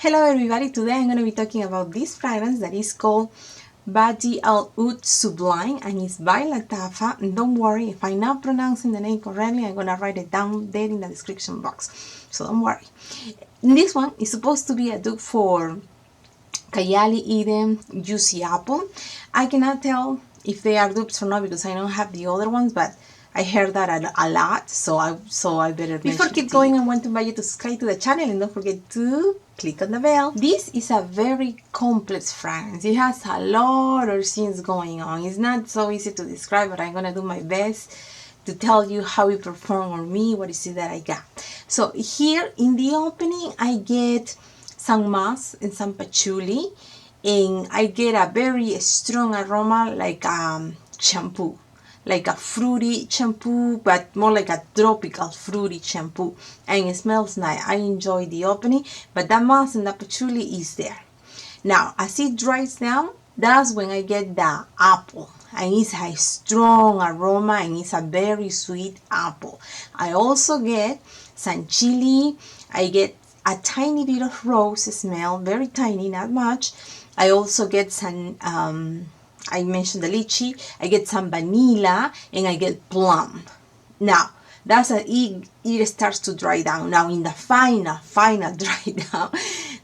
Hello everybody, today I'm going to be talking about this fragrance that is called Bade'e Sublime and it's by Lattafa. And don't worry, if I'm not pronouncing the name correctly, I'm going to write it down there in the description box, so don't worry. This one is supposed to be a dupe for Kayali Eden Juicy Apple. I cannot tell if they are dupes or not because I don't have the other ones, but I heard that a lot, so I better before keep going. I want to invite you to subscribe to the channel and don't forget to click on the bell. This is a very complex fragrance. It has a lot of things going on. It's not so easy to describe, but I'm gonna do my best to tell you how it performed on me, what is it that I got. So here in the opening, I get some musk and some patchouli, and I get a very strong aroma like shampoo. Like a fruity shampoo, but more like a tropical fruity shampoo, and it smells nice. I enjoy the opening, but that musk and the patchouli is there. Now as it dries down, that's when I get the apple, and it's a strong aroma and it's a very sweet apple. I also get some chili, I get a tiny bit of rose smell, very tiny, not much. I also get some I mentioned the lychee, I get some vanilla, and I get plum. Now, that's it starts to dry down. Now, in the final dry down,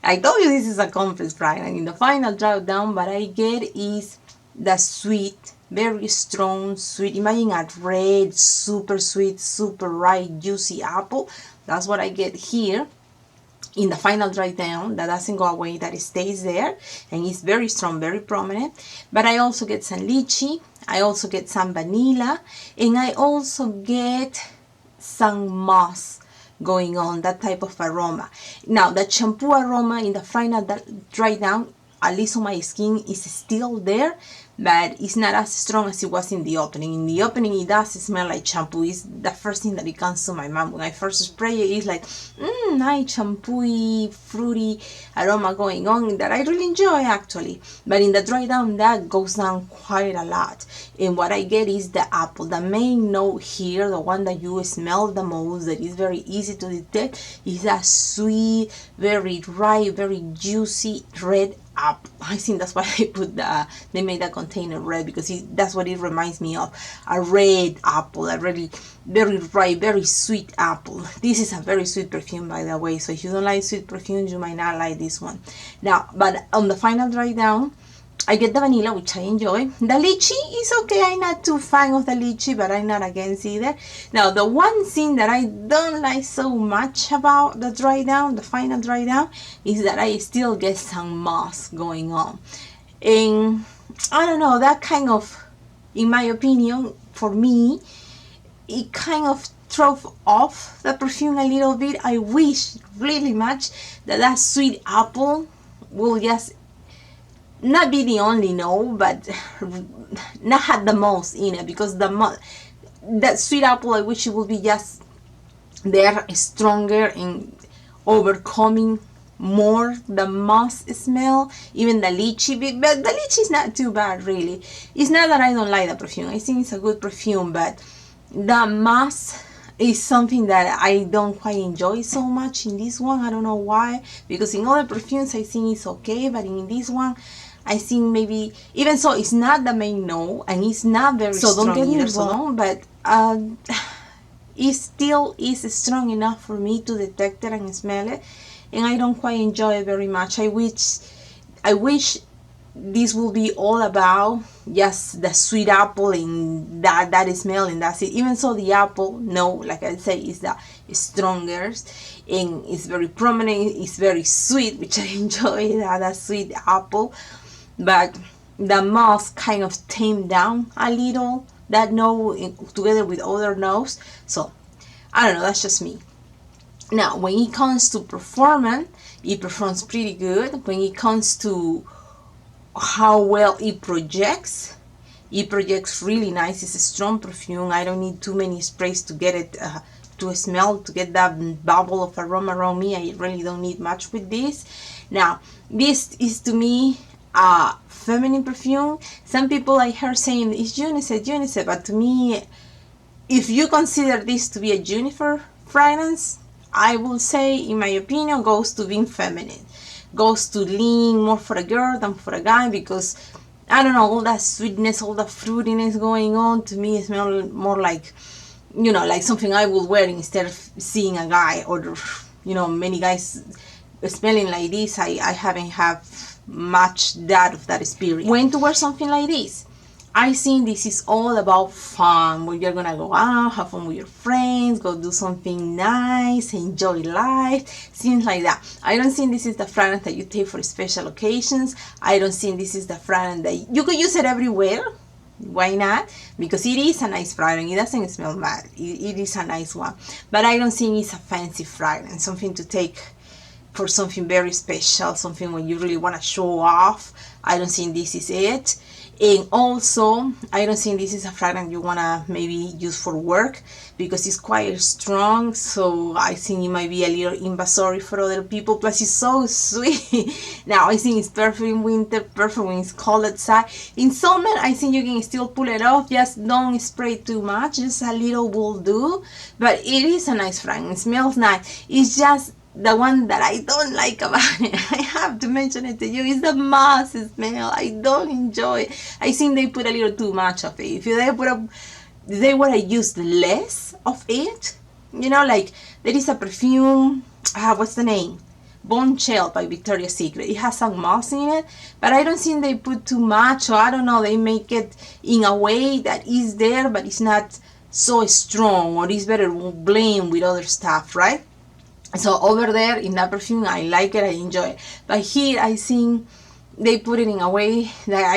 I told you this is a complex fragrance. In the final dry down, what I get is the sweet, very strong sweet. Imagine a red, super sweet, super ripe, juicy apple. That's what I get here. In the final dry down, that doesn't go away, that it stays there, and it's very strong, very prominent. But I also get some lychee, I also get some vanilla, and I also get some musk going on, that type of aroma. Now the shampoo aroma in the final dry down, at least on my skin, is still there, but it's not as strong as it was in the opening. In the opening, it does smell like shampoo. It's the first thing that it comes to my mouth. When I first spray it, it's like, nice shampooy, fruity aroma going on that I really enjoy actually. But in the dry down, that goes down quite a lot. And what I get is the apple. The main note here, the one that you smell the most, that is very easy to detect, is a sweet, very ripe, very juicy red apple. I think that's why they made that container red, because that's what it reminds me of, a red apple, a really very ripe, very sweet apple. This is a very sweet perfume, by the way, so if you don't like sweet perfumes, you might not like this one. Now, but on the final dry down, I get the vanilla, which I enjoy. The lychee is okay. I'm not too fan of the lychee, but I'm not against either. Now, the one thing that I don't like so much about the dry down, the final dry down, is that I still get some musk going on. And I don't know, that kind of, in my opinion, for me, it kind of throws off the perfume a little bit. I wish really much that sweet apple will just not be the only note, but not have the most in it, because that sweet apple, I wish it would be just there, stronger and overcoming more the musk smell, even the lychee. But the lychee is not too bad, really. It's not that I don't like the perfume. I think it's a good perfume, but the musk is something that I don't quite enjoy so much in this one. I don't know why, because in other perfumes I think it's okay, but in this one I think maybe, even so, it's not the main note, and it's not very strong. So don't get me wrong, but it still is strong enough for me to detect it and smell it, and I don't quite enjoy it very much. I wish this will be all about just the sweet apple and that smell, and that's it. Even so, the apple, no, like I say, is the strongest, and it's very prominent, it's very sweet, which I enjoy, that sweet apple. But the musk kind of tamed down a little that note together with other notes. So I don't know, that's just me. Now, when it comes to performance, it performs pretty good. When it comes to how well it projects really nice. It's a strong perfume. I don't need too many sprays to get it to smell, to get that bubble of aroma around me. I really don't need much with this. Now, this is to me a feminine perfume. Some people I heard saying it's unisex, but to me, if you consider this to be a juniper fragrance, I will say, in my opinion, goes to being feminine. goes to lean more for a girl than for a guy, because I don't know, all that sweetness, all that fruitiness going on, to me it smells more like, you know, like something I would wear instead of seeing a guy, or, you know, many guys smelling like this. I haven't had much of that experience. When to wear something like this? I think this is all about fun, where you're gonna go out, have fun with your friends, go do something nice, enjoy life, things like that. I don't think this is the fragrance that you take for special occasions. I don't think this is the fragrance that you could use it everywhere. Why not? Because it is a nice fragrance. It doesn't smell bad. It is a nice one. But I don't think it's a fancy fragrance, something to take for something very special, something when you really want to show off. I don't think this is it. And also, I don't think this is a fragrance you want to maybe use for work, because it's quite strong, so I think it might be a little invasive for other people. Plus, it's so sweet. Now, I think it's perfect in winter, perfect when it's cold outside. In summer, I think you can still pull it off. Just don't spray too much, just a little will do. But it is a nice fragrance. It smells nice. It's just the one that I don't like about it, I have to mention it to you, is the moss smell. I don't enjoy it. I think they put a little too much of it. If they would have used less of it, you know, like there is a perfume, what's the name? Bone Shell by Victoria's Secret. It has some moss in it, but I don't think they put too much, or I don't know, they make it in a way that is there, but it's not so strong, or it's better blend with other stuff, right? So over there in that perfume, I like it, I enjoy it. But here, I think they put it in a way that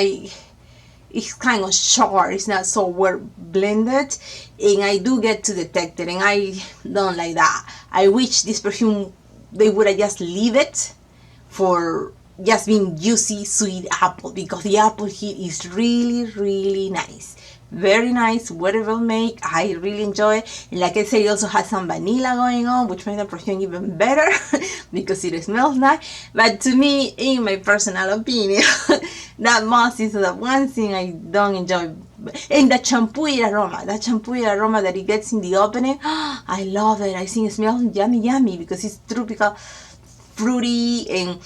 it's kind of short, it's not so well blended, and I do get to detect it, and I don't like that. I wish this perfume, they would have just leave it for just being juicy, sweet apple, because the apple here is really, really nice. Very nice, very well made. I really enjoy it. And like I said, it also has some vanilla going on, which makes the perfume even better because it smells nice. But to me, in my personal opinion, that moss is the one thing I don't enjoy. And the shampoo aroma, that it gets in the opening, I love it. I think it smells yummy because it's tropical, fruity, and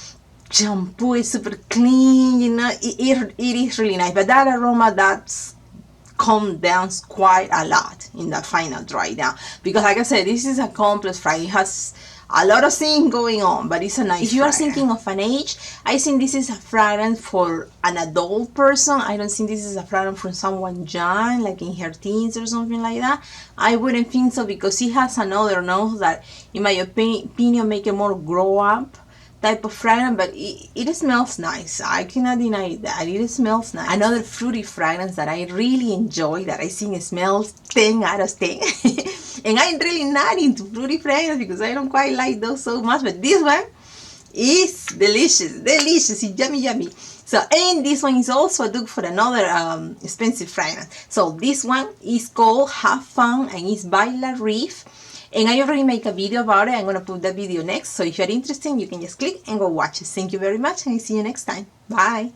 shampoo is super clean, you know. It is really nice. But that aroma, that's calm down quite a lot in that final dry down, because like I said, this is a complex fragrance. It has a lot of things going on, but it's a nice. If you are thinking of an age, I think this is a fragrance for an adult person. I don't think this is a fragrance for someone young, like in her teens or something like that. I wouldn't think so, because it has another nose that, in my opinion, make it more grow up type of fragrance, but it smells nice. I cannot deny that. It smells nice. Another fruity fragrance that I really enjoy, that I think it smells 10 out of 10. And I'm really not into fruity fragrance because I don't quite like those so much, but this one is delicious. It's yummy. So, and this one is also a dupe for another expensive fragrance. So this one is called Have Fun, and it's by REHAB. And I already make a video about it. I'm going to put that video next. So if you're interested, you can just click and go watch it. Thank you very much, and I'll see you next time. Bye.